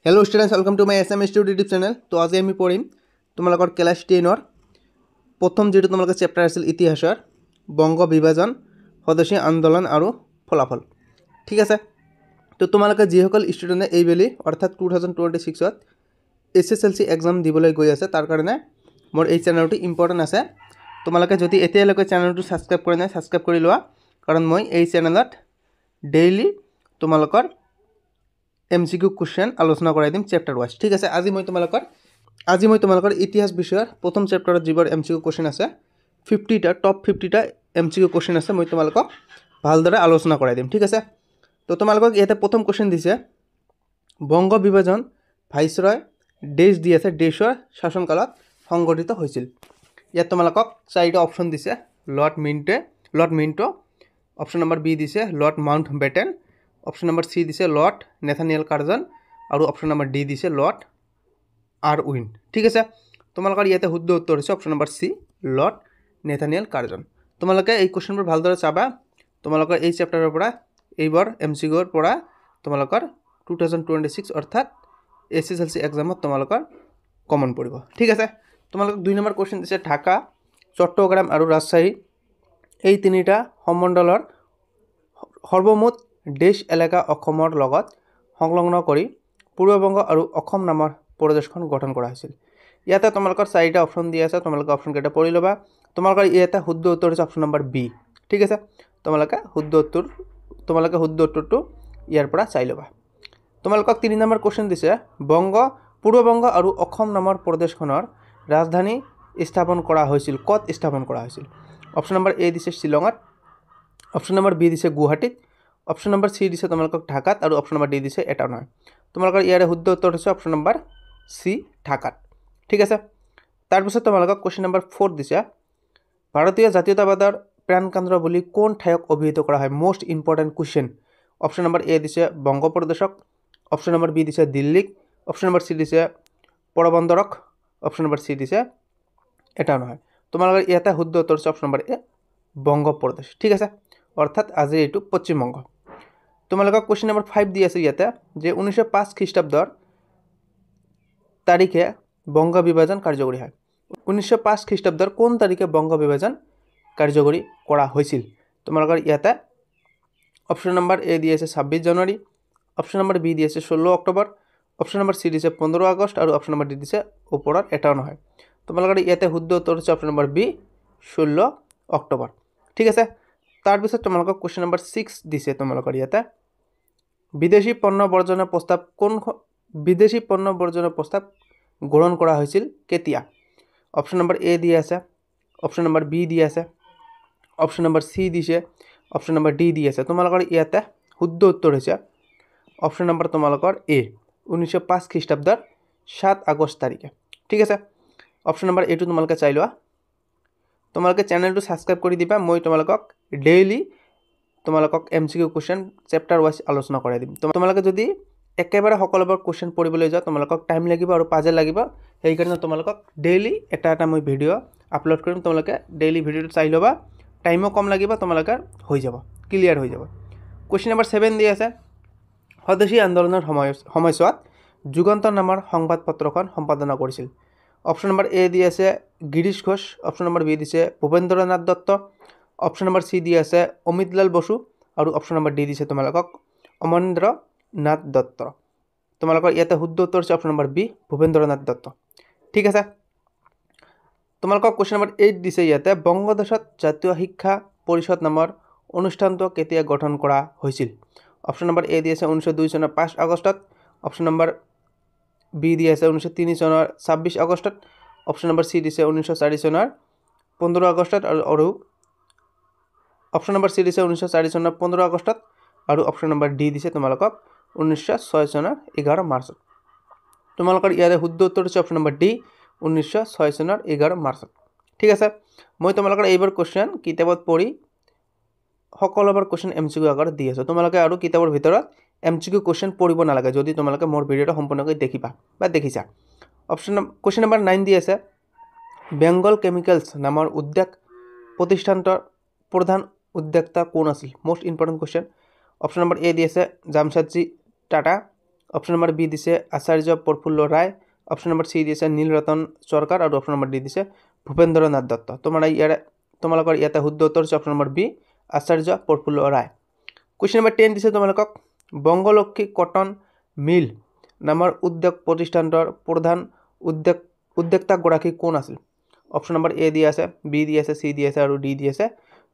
Hello students welcome to my SM studio YouTube channel. तो आज आम पढ़िम तुम्हारे क्लास 10 प्रथम जी तुम्हारे चैप्टार आछिल इतिहासर बंग विभाजन स्वदेशी आंदोलन और फलाफल। ठीक है, तो तुम्हारे जिसकल स्टूडेंटे এইবেলি अर्थात 2026 SSLC एग्जाम दिबले गई आछे तार कारणे मोर এই चैनलटी इम्पर्टेन्ट आछे। तुम्हारे जो एतियाলৈকে चैनलটো सबसक्राइब কৰা নাই सबसक्राइब কৰি লোৱা, कारण मैं এই चैनलत डेली तुम्हारे MCQ क्वेश्चन आलोचना कराई दिम चैप्टार वाइज। ठीक है, आज मैं तुम्हारे इतिहास विषय प्रथम चैप्टार जीवर MCQ क्वेश्चन आछे 50टा टप 50टा MCQ क्वेश्चन आछे मैं तुम्हारे भालदरे आलोचना कराई दिम। ठीक है, तो तुम्हारे इतना प्रथम क्वेश्चन दिसे बंग विभाजन भाइसरय देश दी आछे देशर शासनकालत संगठित होइसिल। इतना तुम्हारे 4टा ऑप्शन दिसे Lord Minto, option number B दिसे Lord Mountbatten, option number C दिसे लॉर्ड नेथानियल कार्जन और ऑप्शन नम्बर डी दिसे लॉर्ड आरउइन। ठीक है, तुम्हारे इतना शुद्ध उत्तर है option number C Lord Nathaniel Curzon. तुम्हारे ये क्वेश्चन भालदरे चाबा तुम्हारे ये चैप्टार एबार MCQर तुम्हारे 2026 अर्थात SSLC एग्जाम तुम्हारे कमन पड़ब। ठीक है, तुम्हारे 2 नम्बर क्वेश्चन दिसे ढाका चट्टग्राम और राजशाही এই তিনিটা সম্মণ্ডলৰ সৰ্বমুঠ देश एलेका অসমৰ লগত সংলগ্ন কৰি পূৰ্ববংগ আৰু অসম নামৰ প্ৰদেশখন গঠন কৰা হৈছিল। ইয়াতে তোমালোকৰ 4টা অপশন দিয়া আছে, তোমালোকে অপশন কেইটা পঢ়ি ল'বা। তোমালোকৰ ইয়াতে শুদ্ধ উত্তৰ হৈছে অপশন নম্বৰ বি। ঠিক আছে, তোমালোকে শুদ্ধ উত্তৰটো ইয়াৰ পৰা চাই ল'বা। তোমালোকক 3 নম্বৰ কোৱেশ্চন দিছে পূৰ্ববংগ আৰু অসম নামৰ প্ৰদেশখনৰ ৰাজধানী স্থাপন কৰা হৈছিল, ক'ত স্থাপন কৰা হৈছিল? অপশন নম্বৰ এ দিছে শ্বিলঙত, অপশন নম্বৰ বি দিছে গুৱাহাটীত, ऑप्शन नम्बर सी दिसे तुम्हारे ढाकात और ऑप्शन नम्बर डी दिसे एटाও নহয়। तुम्हारे यार शुद्ध उत्तर है ऑप्शन नम्बर सी ढाकात। ठीक है, तार पिছত तुम्हारे क्वेश्चन नम्बर 4 दिसे भारतीय जातीयतावादर प्राणकेन्द्र বুলি কোন ঠাইক অভিহিত কৰা হয়? Most important question. Option number A दिसे बंग प्रदेशक, ऑप्शन नम्बर बी दिसे दिल्लीक, ऑप्शन नम्बर सी दिसे पोरबंदरक, ऑप्शन नम्बर सी दिसे एटाও নহয়। तुम्हारे इतना शुद्ध उत्तर है ऑप्शन नम्बर ए बंग प्रदेश। ठीक है, अर्थात आज ये पश्चिम बंग। तुम्हारे क्वेश्चन नम्बर 5 दी आछे इयाते जे 1905 ख्रीष्टाब्दर तारीखे बंग विभाजन कार्यकरी है। 1905 ख्रीष्टाब्दर कौन तारीखे बंग विभाजन कार्यकरी करा होइसिल? तुम्हारे इयाते ऑप्शन नम्बर ए दी आछे 26 জানুয়ারি, ऑप्शन नम्बर बी दी आछे 16 अक्टोबर, ऑप्शन नम्बर सी दी 15 আগস্ট और ऑप्शन नम्बर डी दी ऊपर एटाও নহয়। तुम्हारे इयाते शुद्ध उत्तर है ऑप्शन नम्बर बी 16 अक्टोबर। ठीक है, तार पिছত तुम्हारे क्वेश्चन नम्बर 6 दिसे तुम्हारे इयाते विदेशी पण्य बर्जन प्रस्ताव ग्रहण करा होइसिल केতিয়া? ऑप्शन नम्बर ए दी आछे, ऑप्शन नम्बर बी दी आछे, ऑप्शन नम्बर सी दिसे, ऑप्शन नम्बर डी दी आछे। तुम्हारे इयाते शुद्ध उत्तर है ऑप्शन नम्बर तुम्हारे ए 1905 ख्रीष्टाब्दर 7 আগস্ট तारीखे। ठीक है, ऑप्शन नम्बर ए तुम्हारे चाई लोৱা। तुम्हारे चैनल सबसक्राइब कर दिबा, मैं तुम्हारे डेली तुम्हारे MCQ क्वेश्चन चैप्टार वाइज आलोचना कराई दिम। तुम्हारे जो एकेबारे सकलोबर क्वेश्चन पढ़िबले जा तुम्हारे टाइम लगिब और पाजल लगिब, সেইকাৰণে तुम्हारे डेली এটা मैं भिडिओ आपलोड करिम। तुम्हारे डेली भिडिओ चाई लबा, टाइमो कम लगिब, तुम्हारे हो যাব क्लियर हो যাব। क्वेश्चन नम्बर 7 दी आछे स्वदेशी आंदोलনৰ সময়ছোৱাত যুগান্তৰ নামৰ সংবাদপত্ৰখন সম্পাদনা কৰিছিল। ऑप्शन नम्बर ए दी आछे Girish Ghosh, option number B दिसे Bhupendranath Dutta, option number C दी आछे अमितलाल बसु और ऑप्शन नम्बर डी दिसे तुम्हारे अमरेन्द्रनाथ दत्त। तुम्हारे इतना शुद्ध उत्तर है option number B Bhupendranath Dutt. ठीक है, तुम्हारे क्वेश्चन नम्बर 8 दिसे इते बंगदेशत जातीय शिक्षा परिषद नाমৰ অনুষ্ঠানটো কেতিয়া गठन करा होइसिल? ऑप्शन नम्बर ए दी आछे 1902 চনৰ 5 আগষ্টত, ऑप्शन नम्बर बी दी आछे 1903 চনৰ 26 আগষ্টত, ऑप्शन नम्बर सी दिसे 1904 চনৰ 15 আগষ্টত और ऑप्शन नम्बर सी दिसे 1904 চনৰ 15 আগষ্টত और ऑप्शन नम्बर डी दिसे तुम्हारे 1906 চনৰ 11 मार्चत। तुम्हारे इतना शुद्ध उत्तर है ऑप्शन नम्बर डी 1906 চনৰ 11 मार्चत। ठीक है, मैं तुम्हारे এইবাৰ क्वेश्चन किताबत पढ़ी सकलोबर क्वेश्चन MCQ आकार दी आছো। तुम्हारे और किताबर भितरत MCQ क्वेश्चन पढ़िब नालागे যদি তোমালোকে मोर भिडिओ सम्पूर्णকৈ देखिबा बा देखिছা। ऑप्शन क्वेश्चन नम्बर 9 दी आछे बेंगल केमिकल्स नाমৰ उद्योग प्रतिष्ठानটোৰ प्रधान उद्योक्ता कौन आछिल? Most important question. Option number A दी आछे Jamshedji Tata, option number B দিছে Acharya Prafulla Ray, option number C দিছে নীলৰতন চৰকাৰ আৰু অপশ্যন নম্বৰ ডি দিছে ভূপেন্দ্ৰ নাথ দত্ত। তোমালোকৰ ইয়াতে শুদ্ধ উত্তৰ হৈছে অপশ্যন নম্বৰ বি আচাৰ্য প্ৰফুল্ল ৰায়। কুৱেশ্যন নম্বৰ 10 দিছে তোমালোকক বংগলক্ষী কটন মিল নামৰ উদ্যোগ প্ৰতিষ্ঠানটোৰ প্ৰধান উদ্যোক্তাগৰাকী কোন আছিল? অপশ্যন নম্বৰ এ দি আছে, বি দি আছে, চি দি আছে আৰু ডি দি আছে।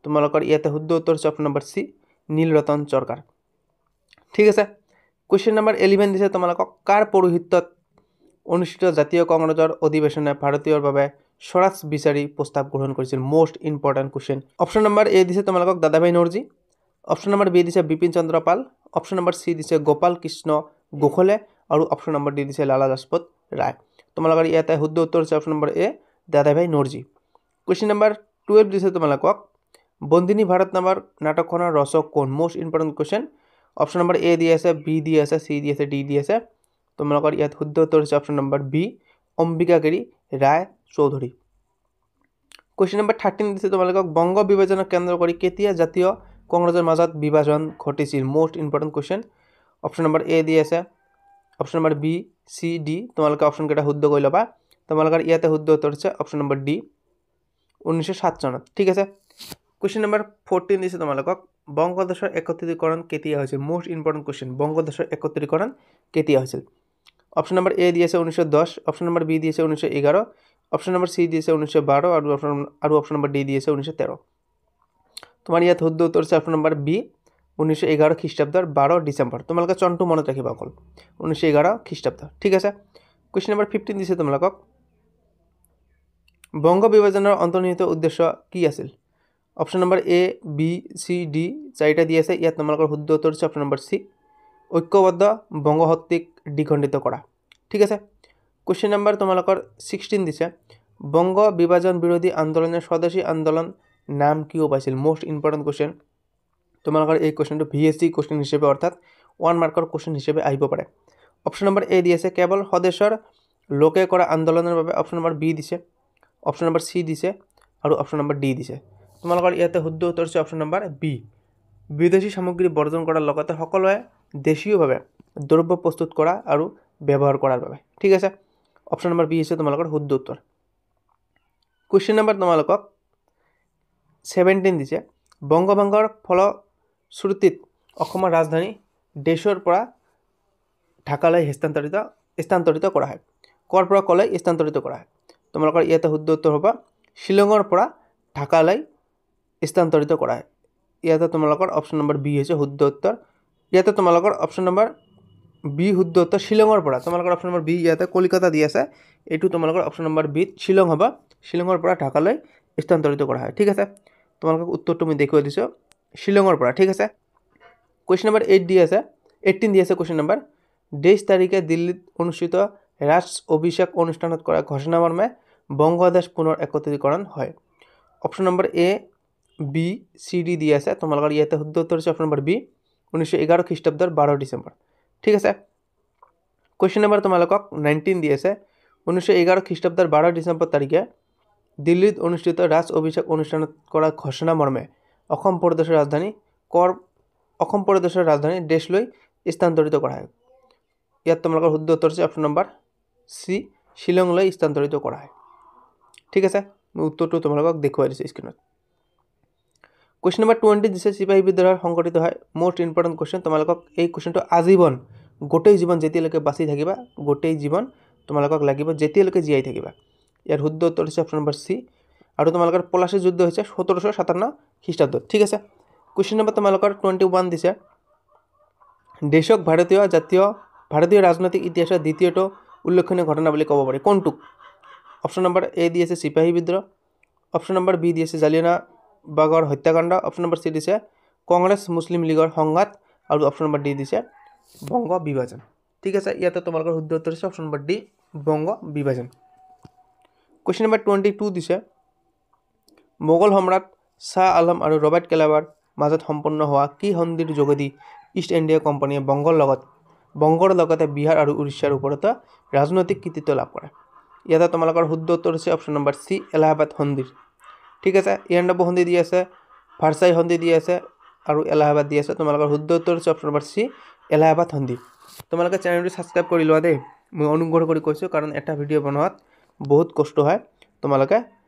তোমালোকৰ ইয়াতে শুদ্ধ উত্তৰ হৈছে অপশ্যন নম্বৰ চি নীলৰতন চৰকাৰ। ঠিক আছে। কুৱেশ্যন নম্বৰ 11 দিছে তোমালোকক কাৰ পৌৰোহিত্যত অনুষ্ঠিত জাতীয় কংগ্ৰেছৰ অধিৱেশনে ভাৰতীয়ৰ বাবে স্বৰাজ বিচাৰি প্ৰস্তাৱ গ্ৰহণ কৰিছিল? Most important question. Option number A দিছে তোমালোকক Dadabhai Naoroji, option number B দিছে Bipin Chandra Pal, option number C দিছে গোপাল কৃষ্ণ গোখলে আৰু অপশ্যন নম্বৰ ডি দিছে লালা লাজপত ৰায়। তোমালোকৰ ইয়াতে শুদ্ধ উত্তৰ হৈছে অপশ্যন নম্বৰ এ দাদাভাই নৰজি। কুৱেশ্যন নম্বৰ 12 দিছে তোমালোকক বন্দিনী ভাৰত নামৰ নাটকখনৰ ৰচক কোন? Most important question. Option number A দি আছে, বি দি আছে, চি দি আছে, ডি দি আছে। তোমালোকৰ ইয়াত শুদ্ধ উত্তৰ হৈছে অপশ্যন নম্বৰ বি অম্বিকাগিৰি ৰায় চৌধুৰী। কুৱেশ্যন নম্বৰ 13 দিছে তোমালোকক বংগ বিভাজনক কেন্দ্ৰ কৰি কেতিয়া জাতীয় কংগ্ৰেছৰ মাজত বিভাজন ঘটিছিল? Most important question. Option number A দি আছে, option number B, C, D. তোমালোকে অপশ্যনকেইটা শুদ্ধ কৰি ল'বা। তোমালোকৰ ইয়াতে শুদ্ধ উত্তৰ হৈছে অপশ্যন নম্বৰ ডি 1907 চনত। ঠিক আছে। কুৱেশ্যন নম্বৰ 14 দিছে তোমালোকক বংগদেশৰ একত্ৰীকৰণ কেতিয়া হৈছিল? Most important question. বংগদেশৰ একত্ৰীকৰণ কেতিয়া হৈছিল? অপশ্যন নম্বৰ এ দি আছে 1910, অপশ্যন নম্বৰ বি দি আছে 1911, অপশ্যন নম্বৰ চি দি আছে 1912 আৰু অপশ্যন নম্বৰ ডি দি আছে 1913। তোমাৰ ইয়াত শুদ্ধ উত্তৰ হৈছে অপশ্যন নম্বৰ বি 1911 খ্ৰীষ্টাব্দৰ 12 ডিচেম্বৰ। তোমালোকে চনটো মনত ৰাখিবা অকল 1911 খ্ৰীষ্টাব্দ। ঠিক আছে। কুৱেশ্যন নম্বৰ 15 দিছে তোমালোকক বংগ বিভাজনৰ অন্তৰ্নিহিত উদ্দেশ্য কি আছিল? Option number A, B, C, D চাৰিটা দি আছে। ইয়াত তোমালোকৰ শুদ্ধ উত্তৰ হৈছে অপশ্যন নম্বৰ চি ঐক্যবদ্ধ বংগশক্তিক দ্বিখণ্ডিত কৰা। ঠিক আছে। কুৱেশ্যন নম্বৰ তোমালোকৰ 16 দিছে বংগ বিভাজন বিৰোধী আন্দোলনৰ স্বদেশী আন্দোলন নাম কিয় পাইছিল? Most important question. তোমালোকৰ এই কুৱেশ্যনটো VSC কুৱেশ্যন হিচাপে অৰ্থাৎ 1 মাৰ্কৰ কুৱেশ্যন হিচাপে আহিব পাৰে। অপশ্যন নম্বৰ এ দি আছে কেৱল স্বদেশৰ লোকে কৰা আন্দোলনৰ বাবে, অপশ্যন নম্বৰ বি দিছে, অপশ্যন নম্বৰ চি দিছে আৰু অপশ্যন নম্বৰ ডি দিছে। তোমালোকৰ ইয়াতে শুদ্ধ উত্তৰ হৈছে অপশ্যন নম্বৰ বি বিদেশী সামগ্ৰী বৰ্জন কৰাৰ লগতে সকলোৱে দেশীয়ভাৱে দ্ৰব্য প্ৰস্তুত কৰা আৰু ব্যৱহাৰ কৰাৰ বাবে। ঠিক আছে। অপশ্যন নম্বৰ বি হৈছে তোমালোকৰ শুদ্ধ উত্তৰ। কুৱেশ্যন নম্বৰ তোমালোকক 17 দিছে বংগভংগৰ ফলশ্ৰুতিত অসমৰ ৰাজধানী দেশৰ পৰা ঢাকালৈ স্থানান্তৰিত কৰা হয়। ক'ৰ পৰা ক'লৈ স্থানান্তৰিত কৰা হয়? তোমালোকৰ ইয়াতে শুদ্ধ উত্তৰ হ'ব শ্বিলঙৰ পৰা ঢাকালৈ স্থানান্তৰিত কৰা হয়। ইয়াতে তোমালোকৰ অপশ্যন নম্বৰ বি হৈছে শুদ্ধ উত্তৰ। ইয়াতে তোমালোকৰ অপশ্যন নম্বৰ বি শুদ্ধ উত্তৰ শ্বিলঙৰ পৰা। তোমালোকৰ অপশ্যন নম্বৰ বি ইয়াতে কলিকতা দি আছে, এইটো তোমালোকৰ অপশ্যন নম্বৰ বিত শ্বিলং হ'ব। শ্বিলঙৰ পৰা ঢাকালৈ স্থানান্তৰিত কৰা হয়। ঠিক আছে। তোমালোকক উত্তৰটো মই দেখুৱাই দিছোঁ শ্বিলঙৰ পৰা। ঠিক আছে। কুৱেশ্যন নম্বৰ 18 দি আছে কুৱেশ্যন নম্বৰ 23 তাৰিখে দিল্লীত অনুষ্ঠিত ৰাজ অভিষেক অনুষ্ঠানত কৰা ঘোষণা মৰ্মে বংগদেশ পুনৰ একত্ৰীকৰণ হয়। Option number A, B, C, D দি আছে। তোমালোকৰ ইয়াতে শুদ্ধ উত্তৰ হৈছে অপশ্যন নম্বৰ বি 1911 খ্ৰীষ্টাব্দৰ 12 ডিচেম্বৰ। ঠিক আছে। কুৱেশ্যন নম্বৰ তোমালোকক 19 দি আছে 1911 খ্ৰীষ্টাব্দৰ 12 ডিচেম্বৰ তাৰিখে দিল্লীত অনুষ্ঠিত ৰাজ অভিষেক অনুষ্ঠানত কৰা ঘোষণা মৰ্মে অসম প্ৰদেশৰ ৰাজধানী দেশলৈ স্থানান্তৰিত কৰা হয়। ইয়াত তোমালোকৰ শুদ্ধ উত্তৰ হৈছে অপশ্যন নম্বৰ চি শ্বিলংলৈ স্থানান্তৰিত কৰা হয়। ঠিক আছে। মই উত্তৰটো তোমালোকক দেখুৱাই দিছোঁ স্ক্ৰীনত। কুৱেশ্যন নম্বৰ 20 দিছে চিপাহী বিদ্ৰোহ সংঘটিত হয়। Most important question. তোমালোকক এই কুৱেশ্যনটো আজীৱন গোটেই জীৱন যেতিয়ালৈকে বাচি থাকিবা, গোটেই জীৱন তোমালোকক লাগিব যেতিয়ালৈকে জীয়াই থাকিবা। ইয়াৰ শুদ্ধ উত্তৰ হৈছে অপশ্যন নম্বৰ চি আৰু তোমালোকৰ পলাচী যুদ্ধ হৈছে 1757 খ্ৰীষ্টাব্দত। ঠিক আছে। কুৱেশ্যন নম্বৰ তোমালোকৰ 21 দিছে দেশক ভাৰতীয় ৰাজনৈতিক ইতিহাসৰ দ্বিতীয়টো উল্লেখনীয় ঘটনা বুলি ক'ব পাৰি কোনটোক? অপশ্যন নম্বৰ এ দি আছে চিপাহী বিদ্ৰোহ, অপশ্যন নম্বৰ বি দি আছে জালিয়ানৱালাবাগৰ হত্যাকাণ্ড, অপশ্যন নম্বৰ চি দিছে কংগ্ৰেছ মুছলিম লীগৰ সংঘাত আৰু অপশ্যন নম্বৰ ডি দিছে বংগ বিভাজন। ঠিক আছে। ইয়াতে তোমালোকৰ শুদ্ধ উত্তৰ হৈছে অপশ্যন নম্বৰ ডি বংগ বিভাজন। কুৱেশ্যন নম্বৰ 22 দিছে মোগল সম্ৰাট শ্বাহ আলম আৰু ৰবাৰ্ট ক্লাইভৰ মাজত সম্পন্ন হোৱা কি সন্ধিৰ যোগেদি ইষ্ট ইণ্ডিয়া কোম্পানীয়ে বংগৰ লগতে বিহাৰ আৰু উৰিষ্যাৰ ওপৰতো ৰাজনৈতিক কৃতিত্ব লাভ কৰে? ইয়াতে তোমালোকৰ শুদ্ধ উত্তৰ হৈছে অপশ্যন নম্বৰ চি এলাহাবাদ সন্ধিৰ। ঠিক আছে। 92 সন্ধি দি আছে, ভাৰ্চাই সন্ধি দি আছে আৰু এলাহাবাদ দি আছে। তোমালোকৰ শুদ্ধ উত্তৰ হৈছে অপশ্যন নম্বৰ চি এলাহাবাদ সন্ধি। তোমালোকে চেনেলটো ছাবস্ক্ৰাইব কৰি লোৱা দেই, মই অনুগ্ৰহ কৰি কৈছোঁ, কাৰণ এটা ভিডিঅ' বনোৱাত বহুত কষ্ট হয়। তোমালোকে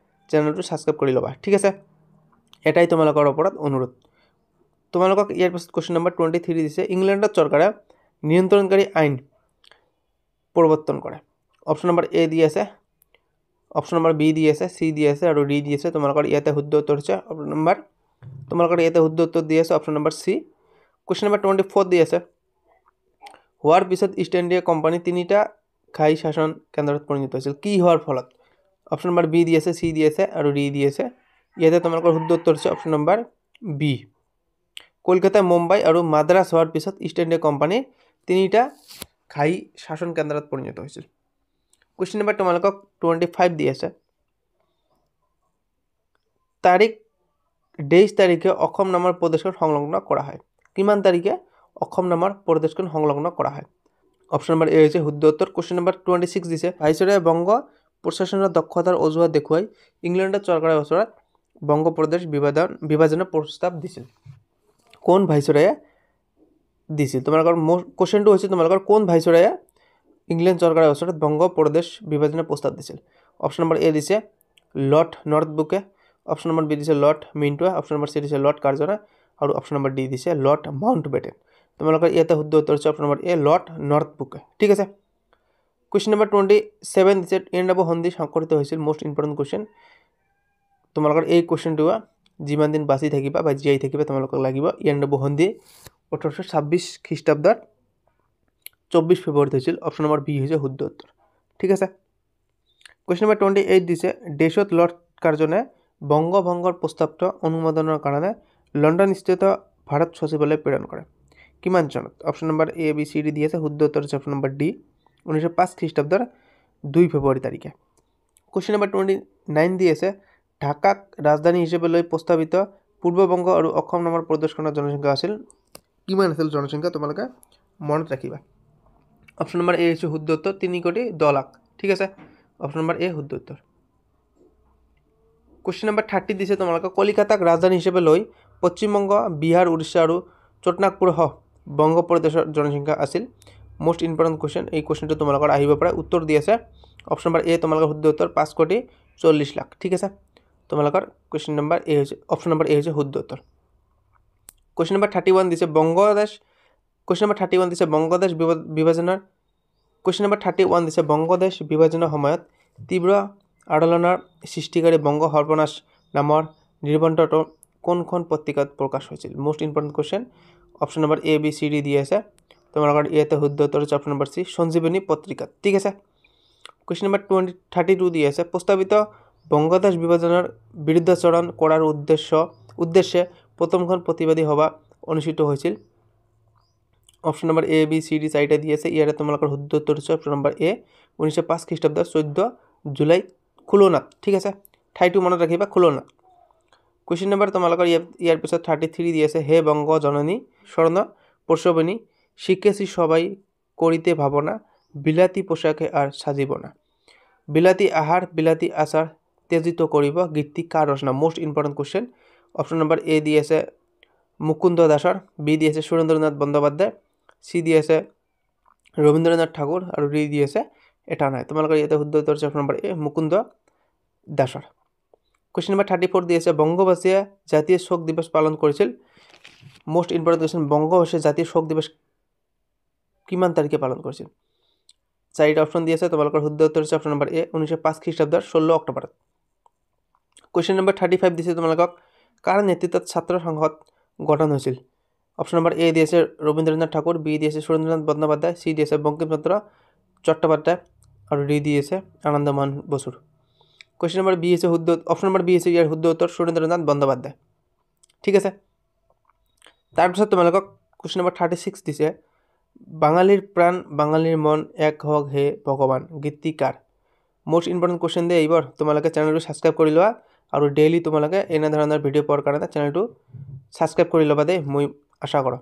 চেনেলটো ছাবস্ক্ৰাইব কৰি ল'বা, ঠিক আছে। এটাই তোমালোকৰ ওপৰত অনুৰোধ। তোমালোকক ইয়াৰ পিছত কুৱেশ্যন নম্বৰ 23 দিছে, ইংলেণ্ডত চৰকাৰে নিয়ন্ত্ৰণকাৰী আইন প্ৰৱৰ্তন কৰে। অপশ্যন নম্বৰ এ দি আছে, অপশ্যন নম্বৰ বি দি আছে, চি দি আছে আৰু ডি দি আছে। তোমালোকৰ ইয়াতে শুদ্ধ উত্তৰ হৈছে তোমালোকৰ ইয়াতে শুদ্ধ উত্তৰ দি আছে option number C. Question number 24 দি আছে, হোৱাৰ পিছত ইষ্ট ইণ্ডিয়া কোম্পানী 3টা ঘাই শাসন কেন্দ্ৰত পৰিণত হৈছিল, কি হোৱাৰ ফলত? অপশ্যন নম্বৰ বি দি আছে, চি দি আছে আৰু ডি দি আছে। ইয়াতে তোমালোকৰ শুদ্ধ উত্তৰ হৈছে option number B. Kolkata, Mumbai আৰু মাদ্ৰাছ হোৱাৰ পিছত ইষ্ট ইণ্ডিয়া কোম্পানী 3টা ঘাই শাসন কেন্দ্ৰত পৰিণত হৈছিল। কুৱেশ্যন নম্বৰ তোমালোকক 25 দি আছে, ডেইজ তাৰিখে অসম নামৰ প্ৰদেশখন সংলগ্ন কৰা হয়। কিমান তাৰিখে অসম নামৰ প্ৰদেশখন সংলগ্ন কৰা হয়? অপশ্যন নম্বৰ এ হৈছে শুদ্ধ উত্তৰ। কুৱেশ্যন নম্বৰ 26 দিছে, ভাইচৰয়ে বংগ প্ৰশাসনৰ দক্ষতাৰ অজুহাত দেখুৱাই ইংলেণ্ডত চৰকাৰৰ ওচৰত বংগ প্ৰদেশ বিভাজনৰ প্ৰস্তাৱ দিছিল। কোন ভাইচৰয়ে দিছিল? তোমালোকৰ কুৱেশ্যনটো হৈছে তোমালোকৰ কোন ভাইচৰয়ে ইংলেণ্ড চৰকাৰৰ ওচৰত বংগ প্ৰদেশ বিভাজনৰ প্ৰস্তাৱ দিছিল? অপশ্যন নম্বৰ এ দিছে লৰ্ড নৰ্থব্ৰুকে, অপশ্যন নম্বৰ বি দিছে লৰ্ড মিণ্টোৱে, অপশ্যন নম্বৰ চি দিছে লৰ্ড কাৰ্জনে আৰু অপশ্যন নম্বৰ ডি দিছে লৰ্ড মাউণ্টবেটেন। তোমালোকৰ ইয়াতে শুদ্ধ উত্তৰ হৈছে অপশ্যন নম্বৰ এ লৰ্ড নৰ্থব্ৰুকে, ঠিক আছে। কুৱেশ্যন নম্বৰ 27 দিছে, ইয়াণ্ডাবু সন্ধি স্বাক্ষৰিত হৈছিল। Most important question. তোমালোকৰ এই কুৱেশ্যনটো যিমান দিন বাচি থাকিবা বা জীয়াই থাকিবা তোমালোকক লাগিব। ইয়াণ্ডাবু সন্ধি 1826 খ্ৰীষ্টাব্দৰ 24 ফেব্ৰুৱাৰীত হৈছিল। অপশ্যন নম্বৰ বি হৈছে শুদ্ধ উত্তৰ, ঠিক আছে। কুৱেশ্যন নম্বৰ 28 দিছে, দেশত লৰ্ড কাৰ্জনে বংগভংগৰ প্ৰস্তাৱটো অনুমোদনৰ কাৰণে লণ্ডনস্থিত ভাৰত সচিবালয় প্ৰেৰণ কৰে। কিমান চনত? Option number A B C D দি আছে। শুদ্ধ উত্তৰ হৈছে অপশ্যন নম্বৰ ডি, 1905 খ্ৰীষ্টাব্দৰ 2 ফেব্ৰুৱাৰী তাৰিখে। কুৱেশ্যন নম্বৰ 29 দি আছে, ঢাকাক ৰাজধানী হিচাপে লৈ প্ৰস্তাৱিত পূৰ্ববংগ আৰু অসম নামৰ প্ৰদেশখনৰ জনসংখ্যা আছিল, কিমান আছিল জনসংখ্যা? তোমালোকে মনত ৰাখিবা। অপশ্যন নম্বৰ এ হৈছে শুদ্ধ উত্তৰ, 3,10,00,000, ঠিক আছে। অপশ্যন নম্বৰ এ শুদ্ধ উত্তৰ। কুৱেশ্যন নম্বৰ 30 দিছে তোমালোকে, কলিকাতাক ৰাজধানী হিচাপে লৈ পশ্চিমবংগ, বিহাৰ, উৰিষ্যা আৰু চটনাগপুৰসহ বংগ প্ৰদেশৰ জনসংখ্যা আছিল। মোষ্ট ইম্পৰ্টেণ্ট কুৱেশ্যন, এই কুৱেশ্যনটো তোমালোকৰ আহিব পাৰে। উত্তৰ দি আছে অপশ্যন নম্বৰ এ তোমালোকৰ শুদ্ধ উত্তৰ, 5,40,00,000, ঠিক আছে। তোমালোকৰ কুৱেশ্যন নম্বৰ এ হৈছে অপশ্যন নম্বৰ এ হৈছে শুদ্ধ উত্তৰ। কুৱেশ্যন নম্বৰ 31 দিছে বংগদেশ বিভাজনৰ সময়ত তীব্ৰ আন্দোলনৰ সৃষ্টিকাৰী বংগ সৰ্বনাশ নামৰ নিবন্ধটো কোনখন পত্ৰিকাত প্ৰকাশ হৈছিল? Most important question. Option number A B C D দি আছে। তোমালোকৰ ইয়াতে শুদ্ধ উত্তৰ হৈছে অপশ্যন নম্বৰ চি, সঞ্জীৱনী পত্ৰিকাত, ঠিক আছে। কুৱেশ্যন নম্বৰ 32 দি আছে, প্ৰস্তাৱিত বংগদেশ বিভাজনৰ বিৰুদ্ধাচৰণ কৰাৰ উদ্দেশ্যে প্ৰথমখন প্ৰতিবাদী সভা অনুষ্ঠিত হৈছিল। Option number A B C D 4টা দি আছে। ইয়াৰে তোমালোকৰ শুদ্ধ উত্তৰ হৈছে অপশ্যন নম্বৰ এ, 1905 খ্ৰীষ্টাব্দৰ 14 জুলাইত খুলনাত, ঠিক আছে। ঠাইটো মনত ৰাখিবা, খুলনা। কুৱেশ্যন নম্বৰ তোমালোকৰ ইয়াৰ পিছত 33 দি আছে, হে বংগ জননী স্বৰ্ণ প্রসবনী শিখেছি সবাই করিতে ভাবনা, বিলাতী পোশাকে আর সাজিব না, বিলাতী আহার বিলাতী আচার তেজিত করিব, গীতটি কার রচনা? Most important question. Option number A দি আছে মুকুন্দ দাসৰ, বি দি আছে সুৰেন্দ্ৰনাথ বন্দ্যোপাধ্যায়, চি দি আছে ৰবীন্দ্ৰনাথ ঠাকুৰ আৰু ডি দি আছে এটা নাই। তোমালোকৰ ইয়াতে শুদ্ধ উত্তৰ হৈছে অপশ্যন নম্বৰ এ মুকুন্দ দাসৰ। কুৱেশ্যন নম্বৰ 34 দি আছে বংগবাসীয়ে জাতীয় শোক দিৱস পালন কৰিছিল। মোস্ট ইম্পৰ্টেণ্ট কুৱেশ্যন, বংগবাসীয়ে জাতীয় শোক দিৱস কিমান তাৰিখে পালন কৰিছিল? 4টা অপশ্যন দি আছে। তোমালোকৰ শুদ্ধ উত্তৰ হৈছে অপশ্যন নম্বৰ এ 1905 খ্ৰীষ্টাব্দৰ 16 অক্টোবৰত। কুৱেশ্যন নম্বৰ 35 দিছে তোমালোকক, কাৰ নেতৃত্বত ছাত্ৰ সংসদ গঠন হৈছিল? অপশ্যন নম্বৰ এ দি আছে ৰবীন্দ্ৰনাথ ঠাকুৰ, বি দি আছে সুৰেন্দ্ৰনাথ বন্দ্যোপাধ্যায়, চি দি আছে বঙ্কিমচন্দ্ৰ চট্টোপাধ্যায় আৰু ডি দি আছে আনন্দমোহন বসুৰ। কুৱেশ্যন নম্বৰ বি হৈছে শুদ্ধ, অপশ্যন নম্বৰ বি হৈছে ইয়াৰ শুদ্ধ উত্তৰ সুৰেন্দ্ৰনাথ বন্দ্যোপাধ্যায়, ঠিক আছে। তাৰপিছত তোমালোকক কুৱেশ্যন নম্বৰ 36 দিছে, বাঙালীৰ প্ৰাণ বাঙালীৰ মন এক হওক হে ভগৱান, গীতটি কাৰ? মোস্ট ইম্পৰ্টেণ্ট কুৱেশ্যন দিয়ে এইবাৰ। তোমালোকে চেনেলটো ছাবস্ক্ৰাইব কৰি লোৱা আৰু ডেইলি তোমালোকে এনে ধৰণৰ ভিডিঅ' পোৱাৰ কাৰণে চেনেলটো ছাবস্ক্ৰাইব কৰি ল'বা দেই, মই আশা কৰোঁ।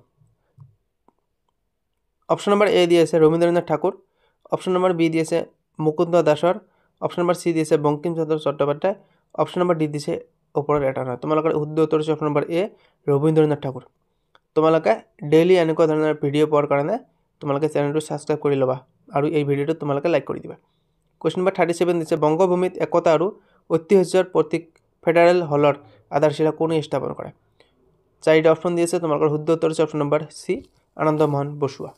অপশ্যন নম্বৰ এ দি আছে Rabindranath Thakur, option number B দি আছে মুকুন্দ দাসৰ, অপশ্যন নম্বৰ চি দি আছে Bankimchandra Chattopadhyay, option number D দিছে ওপৰত এটা নহয়। তোমালোকৰ শুদ্ধ উত্তৰ হৈছে option number A Rabindranath Thakur. তোমালোকে ডেইলি এনেকুৱা ধৰণৰ ভিডিঅ' পোৱাৰ কাৰণে তোমালোকে চেনেলটো ছাবস্ক্ৰাইব কৰি ল'বা আৰু এই ভিডিঅ'টো তোমালোকে লাইক কৰি দিবা। কুৱেশ্যন নম্বৰ 37 দিছে বংগভূমিত একতা আৰু ঐতিহ্যৰ প্ৰতীক ফেডাৰেল হলৰ আধাৰশিলা কোনে স্থাপন কৰে? চাৰিটা অপশ্যন দি আছে, তোমালোকৰ শুদ্ধ উত্তৰ হৈছে অপশ্যন নম্বৰ চি আনন্দ মোহন বসুৱা।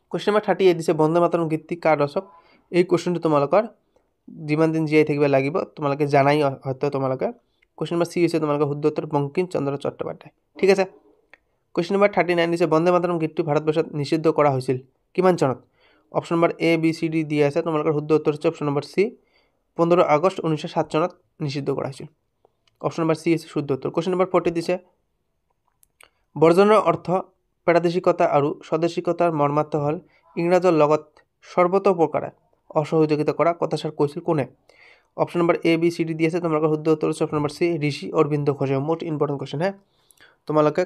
কুৱেশ্যন নম্বৰ 38 দিছে বন্দে মাতৰম গীতটি কাৰ ৰচক? এই কুৱেশ্যনটো তোমালোকৰ যিমান দিন জীয়াই থাকিব লাগিব তোমালোকে জানাই হয়তো তোমালোকে। কুৱেশ্যন নম্বৰ চি হৈছে তোমালোকৰ শুদ্ধ উত্তৰ বংকিম চন্দ্ৰ চট্টোপাধ্যায়। ঠিক আছে। কুৱেশ্যন নম্বৰ 39 দিছে বন্দে মাতৰম গীতটো ভাৰতবৰ্ষত নিষিদ্ধ কৰা হৈছিল কিমান চনত? Option number A B C D দিয়া আছে, তোমালোকৰ শুদ্ধ উত্তৰ হৈছে অপশ্যন নম্বৰ চি 15 আগষ্ট 1907 চনত নিষিদ্ধ কৰা হৈছিল। অপশ্যন নম্বৰ চি হৈছে শুদ্ধ উত্তৰ। কুৱেশ্যন নম্বৰ 40 দিছে বৰ্জনৰ অৰ্থ প্ৰাদেশিকতা আৰু স্বদেশিকতাৰ মৰ্মাৰ্থ হ'ল ইংৰাজৰ লগত সৰ্বতোপ্ৰকাৰে অসহযোগিতা কৰা কথাষাৰ কৈছিল কোনে? Option number A B C D দি আছে, তোমালোকৰ শুদ্ধ উত্তৰ হৈছে অপশ্যন নম্বৰ চি ঋষি অৰবিন্দ ঘোষে। মোষ্ট ইম্পৰ্টেণ্ট কুৱেশ্যন হে, তোমালোকে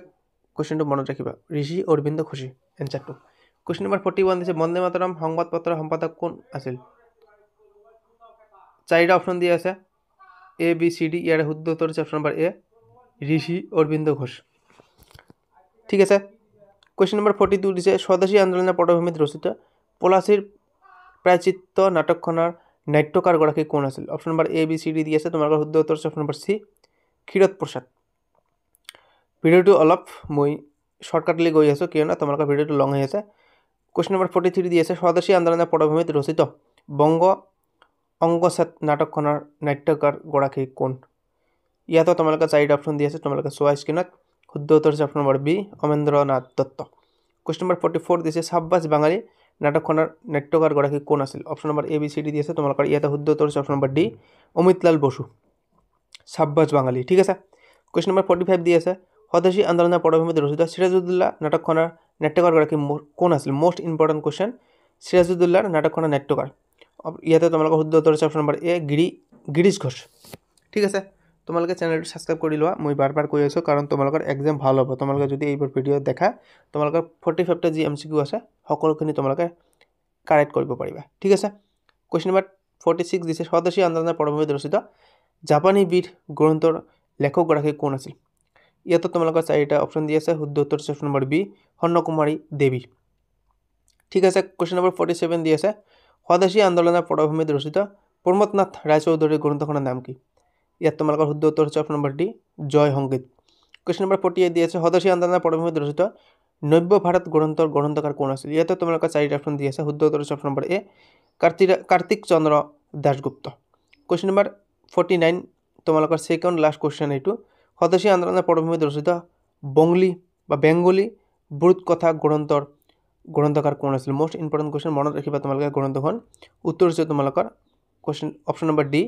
কুৱেশ্যনটো মনত ৰাখিবা, ঋষি অৰবিন্দ ঘোষে এনচাৰটো। কুৱেশ্যন নম্বৰ 41 দিছে বন্দে মাতৰম সংবাদপত্ৰৰ সম্পাদক কোন আছিল? চাৰিটা অপশ্যন দিয়া আছে এ বি চি ডি, ইয়াৰ শুদ্ধ উত্তৰ হৈছে অপশ্যন নম্বৰ এ ঋষি অৰবিন্দ ঘোষ। ঠিক আছে। কুৱেশ্যন নম্বৰ 42 দিছে স্বদেশী আন্দোলনৰ পটভূমিত ৰচিত পলাচীৰ প্ৰায়চিত্ত নাটকখনৰ নাট্যকাৰগৰাকী কোন আছিল? Option number A B C D দি আছে, তোমালোকৰ শুদ্ধ উত্তৰ হৈছে অপশ্যন নম্বৰ চি ক্ষীৰোদ প্ৰসাদ। ভিডিঅ'টো অলপ মই শ্বৰ্টকাটলি গৈ আছোঁ কিয়নো তোমালোকৰ ভিডিঅ'টো লং হৈ আছে। কুৱেশ্যন নম্বৰ 43 দি আছে স্বদেশী আন্দোলনৰ পটভূমিত ৰচিত বংগ অংগছেদ নাটকখনৰ নাট্যকাৰগৰাকী কোন? ইয়াতো তোমালোকে চাৰিটা অপশ্যন দি আছে, তোমালোকে চোৱা স্ক্ৰীনত। শুদ্ধ উত্তৰ হৈছে option number B Amendranath Datta. Question number 44 দিছে চাব্বাছ বাঙালী নাটকখনৰ নাট্যকাৰগৰাকী কোন আছিল? Option number A B C D দি আছে, তোমালোকৰ ইয়াতে শুদ্ধ উত্তৰ হৈছে option number D Amitlal Basu. Sabbas Bangali. ঠিক আছে। কুৱেশ্যন নম্বৰ 45 দি আছে স্বদেশী আন্দোলনৰ পটভূমিত ৰচিত সিৰাজউদ্দৌলা নাটকখনৰ নাট্যকাৰগৰাকী কোন আছিল? মোষ্ট ইম্পৰ্টেণ্ট কুৱেশ্যন, সিৰাজউদ্দৌলাৰ নাটকখনৰ নাট্যকাৰ। ইয়াতে তোমালোকৰ শুদ্ধ উত্তৰ হৈছে অপশ্যন নম্বৰ এ গিৰীশ ঘোষ। ঠিক আছে। তোমালোকে চেনেলটো ছাবস্ক্ৰাইব কৰি লোৱা, মই বাৰ বাৰ কৈ আছোঁ কাৰণ তোমালোকৰ এক্সাম ভাল হ'ব। তোমালোকে যদি এইবোৰ ভিডিঅ' দেখা তোমালোকৰ 45টা যি MCQ আছে সকলোখিনি তোমালোকে কাৰেক্ট কৰিব পাৰিবা। ঠিক আছে। কুৱেশ্যন নম্বৰ 46 দিছে স্বদেশী আন্দোলনৰ পটভূমিত ৰচিত জাপানী বীৰ গ্ৰন্থৰ লেখকগৰাকী কোন আছিল? ইয়াতো তোমালোকৰ চাৰিটা অপশ্যন দি আছে, শুদ্ধ উত্তৰ হৈছে অপশ্যন নম্বৰ বি স্বৰ্ণকুমাৰী দেৱী। ঠিক আছে। কুৱেশ্যন নম্বৰ 47 দি আছে স্বদেশী আন্দোলনৰ পটভূমিত ৰচিত প্ৰমোদনাথ ৰায়চৌধুৰীৰ গ্ৰন্থখনৰ নাম কি? ইয়াত তোমালোকৰ শুদ্ধ উত্তৰ হৈছে অপশ্যন নম্বৰ ডি জয় সংগীত। কুৱেশ্যন নম্বৰ 48 দি আছে স্বদেশী আন্দোলনৰ পটভূমিত ৰচিত নব্য ভাৰত গ্ৰন্থৰ গ্ৰন্থকাৰ কোন আছিল? ইয়াতে তোমালোকৰ চাৰিটা অপশ্যন দি আছে, শুদ্ধ উত্তৰ হৈছে অপশ্যন নম্বৰ এ কাৰ্তিক চন্দ্ৰ দাসগুপ্ত। কুৱেশ্যন নম্বৰ 49 তোমালোকৰ ছেকেণ্ড লাষ্ট কুৱেশ্যন এইটো স্বদেশী আন্দোলনৰ পটভূমিত ৰচিত বেংগলী ব্ৰুত গ্ৰন্থৰ গ্ৰন্থকাৰ কোন আছিল? মোষ্ট ইম্পৰ্টেণ্ট কুৱেশ্যন, মনত ৰাখিবা তোমালোকে গ্ৰন্থখন। উত্তৰ হৈছে তোমালোকৰ question option number D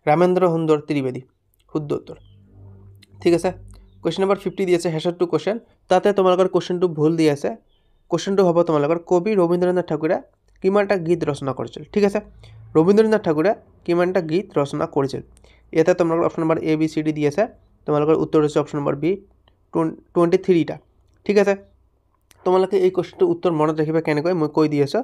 Ramendra সুন্দৰ ত্ৰিবেদী। শুদ্ধ উত্তৰ। ঠিক আছে। কুৱেশ্যন নম্বৰ 50 দি আছে শেষৰটো কুৱেশ্যন, তাতে তোমালোকৰ কুৱেশ্যনটো ভুল দি আছে। কুৱেশ্যনটো হ'ব তোমালোকৰ কবি ৰবীন্দ্ৰনাথ ঠাকুৰে কিমানটা গীত ৰচনা কৰিছিল? ঠিক আছে। ৰবীন্দ্ৰনাথ ঠাকুৰে কিমানটা গীত ৰচনা কৰিছিল? ইয়াতে তোমালোকৰ option number A B C D দি আছে, তোমালোকৰ উত্তৰ হৈছে অপশ্যন নম্বৰ বি 23টা। ঠিক আছে। তোমালোকে এই কুৱেশ্যনটো উত্তৰ মনত ৰাখিবা কেনেকৈ মই কৈ দি আছোঁ।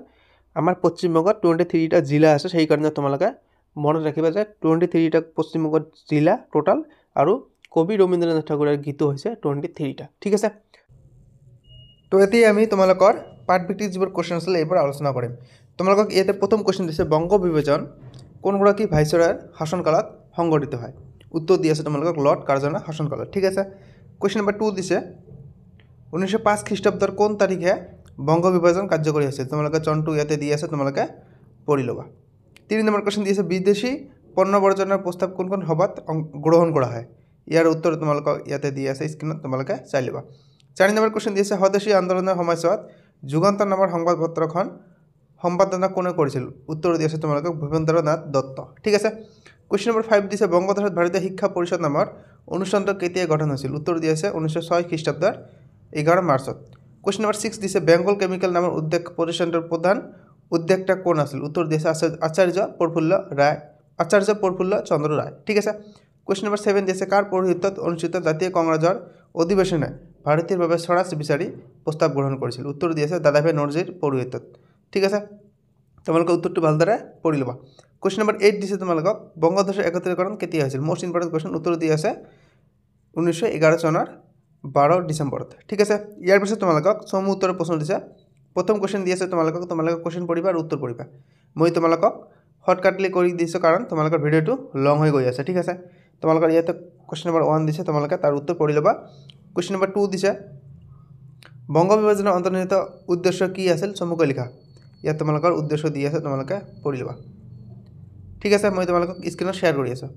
আমাৰ পশ্চিমবংগত 23টা জিলা আছে, সেইকাৰণে তোমালোকে মনত ৰাখিবা যে 23টা পশ্চিমবংগত জিলা টোটাল আৰু কবি ৰবীন্দ্ৰনাথ ঠাকুৰৰ গীতো হৈছে 23টা। ঠিক আছে। তো এতিয়া আমি তোমালোকৰ পাঠভিত্তিক যিবোৰ কুৱেশ্যন আছিলে এইবোৰ আলোচনা কৰিম। তোমালোকক ইয়াতে প্ৰথম কুৱেশ্যন দিছে বংগ বিভাজন কোনগৰাকী ভাইচৰয়ৰ শাসনকালত সংঘটিত হয়? উত্তৰ দি আছে তোমালোকক লৰ্ড কাৰ্জনৰ শাসনকালত। ঠিক আছে। কুৱেশ্যন নম্বৰ 2 দিছে 1905 খ্ৰীষ্টাব্দৰ কোন তাৰিখে বংগ বিভাজন কাৰ্যকৰী হৈছিল? তোমালোকে চনটো ইয়াতে দি আছে, তোমালোকে পঢ়ি ল'বা। 3 নম্বৰ কুৱেশ্যন দি আছে বিদেশী পণ্য বৰ্জনৰ প্ৰস্তাৱ কোনখন সভাত গ্ৰহণ কৰা হয়? ইয়াৰ উত্তৰ তোমালোকক ইয়াতে দি আছে স্ক্ৰীনত, তোমালোকে চাই ল'বা। 4 নম্বৰ কুৱেশ্যন দি আছে স্বদেশী আন্দোলনৰ সময়ছোৱাত যুগান্তৰ নামৰ সংবাদপত্ৰখন সম্পাদনা কোনে কৰিছিল? উত্তৰ দি আছে তোমালোকক ভূপেন্দ্ৰনাথ দত্ত। ঠিক আছে। কুৱেশ্যন নম্বৰ 5 দিছে বংগদেশত ভাৰতীয় শিক্ষা পৰিষদ নামৰ অনুষ্ঠানটো কেতিয়া গঠন হৈছিল? উত্তৰ দি আছে 1906 খ্ৰীষ্টাব্দৰ 11 মাৰ্চত। কুৱেশ্যন নম্বৰ 6 দিছে বেংগল কেমিকেল নামৰ উদ্যোগ প্ৰতিষ্ঠানটোৰ প্ৰধান উদ্যোক্তা কোন আছিল? উত্তৰ দি আছে আচাৰ্য প্ৰফুল্ল চন্দ্ৰ ৰায়। ঠিক আছে। কুৱেশ্যন নম্বৰ 7 দি আছে কাৰ পৌৰোহিত্যত অনুষ্ঠিত জাতীয় কংগ্ৰেছৰ অধিৱেশনে ভাৰতীয়ৰ বাবে স্বৰাজ বিচাৰি প্ৰস্তাৱ গ্ৰহণ কৰিছিল? উত্তৰ দি আছে দাদাভাই নৰজীৰ পৌৰোহিত্যত। ঠিক আছে। তোমালোকে উত্তৰটো ভালদৰে পঢ়ি ল'বা। কুৱেশ্যন নম্বৰ 8 দিছে তোমালোকক বংগদেশৰ একত্ৰীকৰণ কেতিয়া হৈছিল? মোষ্ট ইম্পৰ্টেণ্ট কুৱেশ্যন, উত্তৰ দি আছে 1911 চনৰ 12 ডিসেম্বৰত ঠিক আছে ইয়াৰ পিছত তোমালোকক চমু উত্তৰৰ প্ৰশ্ন দিছে প্ৰথম কোৱেশ্চন দি আছে তোমালোকক কোৱেশ্চন পঢ়িবা আৰু উত্তৰ পঢ়িবা মই তোমালোকক শৰ্টকাটলি কৰি দিছো কাৰণ তোমালোকৰ ভিডিওটো লং হৈ গৈ আছে ঠিক আছে তোমালোকৰ ইয়াতে কোৱেশ্চন নম্বৰ 1 দিছে তোমালোকে তাৰ উত্তৰ পঢ়ি লবা কোৱেশ্চন নম্বৰ 2 দিছে বংগ বিভাজনৰ অন্তৰ্নিহিত উদ্দেশ্য কি আছিল চমুকৈ লিখা ইয়াত তোমালোকৰ উদ্দেশ্য দি আছে তোমালোকে পঢ়ি লবা ঠিক আছে মই তোমালোকক স্ক্ৰীনত শেয়াৰ কৰি আছো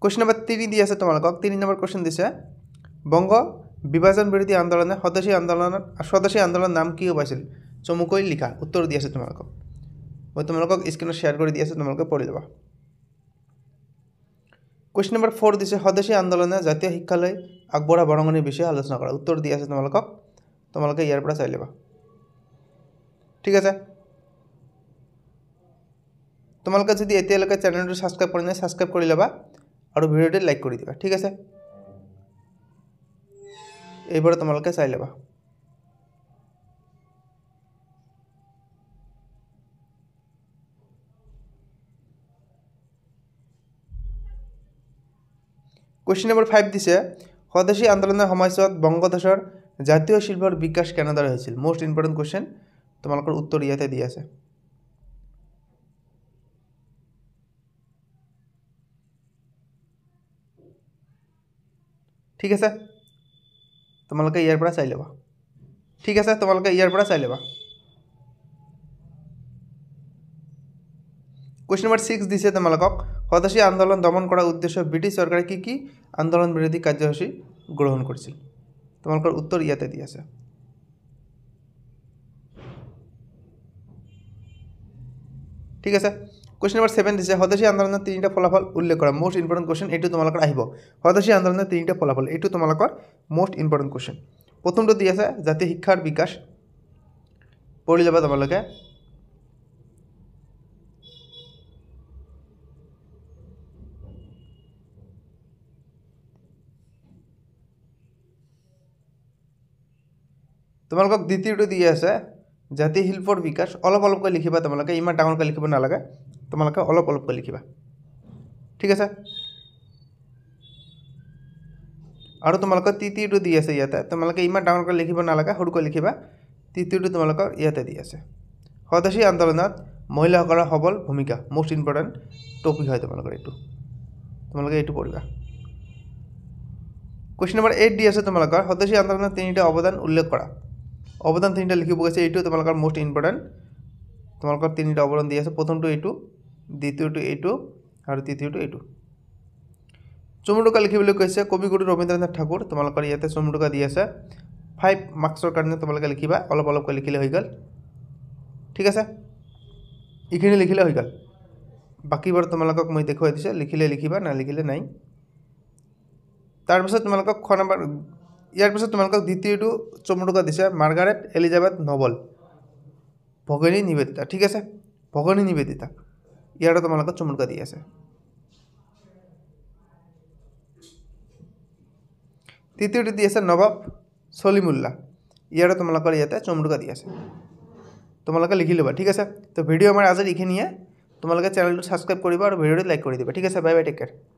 কোৱেশ্চন নম্বৰ 3 দি আছে তোমালোকক 3 নম্বৰ কোৱেশ্চন দিছে বংগ বিভাজন বিৰোধী আন্দোলনে স্বদেশী আন্দোলনৰ নাম কি হৈছিল চমুকৈ লিখা উত্তৰ দি আছে তোমালোকক মই তোমালোকক স্ক্ৰীনত শেয়াৰ কৰি দি আছে তোমালোকে পঢ়ি লবা কোৱেশ্চন নম্বৰ 4 দিছে স্বদেশী আন্দোলনে জাতীয় শিক্ষালৈ আগবঢ়া বৰঙণিৰ বিষয়ে আলোচনা কৰা উত্তৰ দি আছে তোমালোকে ইয়াৰ পৰা চাই লবা ঠিক আছে তোমালোকে যদি এতিয়ালৈকে চেনেলটো সাবস্ক্ৰাইব কৰা নাই সাবস্ক্ৰাইব কৰি লবা আৰু ভিডিওটো লাইক কৰি দিবা ঠিক আছে এইবাৰ তোমালোকে চাই লবা কোৱেশ্চন নম্বৰ 5 দিছে স্বদেশী আন্দোলনৰ সময়ছোৱাত বংগদেশৰ জাতীয় শিল্পৰ বিকাশ কেনেদৰে হৈছিল মোস্ট ইম্পৰ্টেন্ট কোৱেশ্চন তোমালোকৰ উত্তৰ ইয়াতে দি আছে ঠিক আছে তোমালোকে ইয়াৰ পৰা চাই লবা ঠিক আছে তোমালোকে ইয়াৰ পৰা চাই লবা কোৱেশ্চন নম্বৰ 6 দিছে তোমালোকক স্বদেশী আন্দোলন দমন কৰাৰ উদ্দেশ্য ব্ৰিটিছ চৰকাৰে কি আন্দোলন বিৰোধী কাৰ্যসূচী গ্ৰহণ কৰিছিল তোমালোকৰ উত্তৰ ইয়াতে দি আছে ঠিক আছে কোৱেশ্চন নম্বৰ 7 দিছে স্বদেশী আন্দোলনৰ তিনিটা ফলাফল উল্লেখ কৰা মোস্ট ইম্পৰ্টেন্ট কোৱেশ্চন এটো তোমালোকৰ আহিব স্বদেশী আন্দোলনৰ তিনিটা ফলাফল এটো তোমালোকৰ মোস্ট ইম্পৰ্টেন্ট কোৱেশ্চন প্ৰথমটো দি আছে জাতীয় শিক্ষাৰ বিকাশ পঢ়ি লবা তোমালোকে তোমালোকক দ্বিতীয়টো দি আছে জাতীয় শিল্পৰ বিকাশ অলপকৈ লিখিবা তোমালোকে ইমান ডাঙৰকৈ লিখিব নালাগে তোমালোকে অলপকৈ লিখিবা ঠিক আছে আৰু তোমালোকৰ তৃতীয়টো দি আছে ইয়াতে তোমালোকে ইমান ডাঙৰকৈ লিখিব নালাগে সৰুকৈ লিখিবা তৃতীয়টো তোমালোকৰ ইয়াতে দি আছে স্বদেশী আন্দোলনত মহিলাসকলৰ সবল ভূমিকা মোস্ট ইম্পৰ্টেন্ট টপিক হয় তোমালোকৰ তোমালোকে এইটো পঢ়িবা কোৱেশ্চন নম্বৰ 8 দি আছে তোমালোকৰ স্বদেশী আন্দোলনৰ তিনিটা অৱদান উল্লেখ কৰা অৱদান তিনিটা লিখিব গৈছে এইটো তোমালোকৰ মোস্ট ইম্পৰ্টেন্ট তোমালোকৰ তিনিটা অৱদান দি আছে প্ৰথমটো এইটো দ্বিতীয়টো এইটো আৰু তৃতীয়টো এইটো চমুটোকা লিখিবলৈ কৈছে কবিগুৰু ৰবীন্দ্ৰনাথ ঠাকুৰ তোমালোকৰ ইয়াতে চমুটোকা দি আছে 5 মাৰ্কছৰ কাৰণে তোমালোকে লিখিবা অলপকৈ লিখিলে হৈ গল ঠিক আছে ইখিনি লিখিলে হৈ গল বাকিবোৰ তোমালোকক মই দেখুৱাই দিছে লিখিলে লিখিবা না লিখিলে নাই তাৰ পিছত তোমালোকক খ নম্বৰ ইয়াৰ পিছত তোমালোকক দ্বিতীয়টো চমুটোকা দিছে মাৰ্গাৰেট এলিজাবেথ নবল ভগিনী নিবেদিতা ঠিক আছে ভগিনী নিবেদিতা ইয়াৰ তোমালোকক চমুটোকা দি আছে তৃতীয়টো দি আছে নবাব সলিমুল্লাহ ইয়াৰ তোমালোকৰ ইয়াতে চমুটোকা দি আছে তোমালোকে লিখি লবা ঠিক আছে তো ভিডিও আমাৰ আজি এইখিনিয়ে তোমালোকে চেনেলটো সাবস্ক্ৰাইব কৰিবা আৰু ভিডিওটো লাইক কৰি দিবা ঠিক আছে বাই বাই টেক কেয়াৰ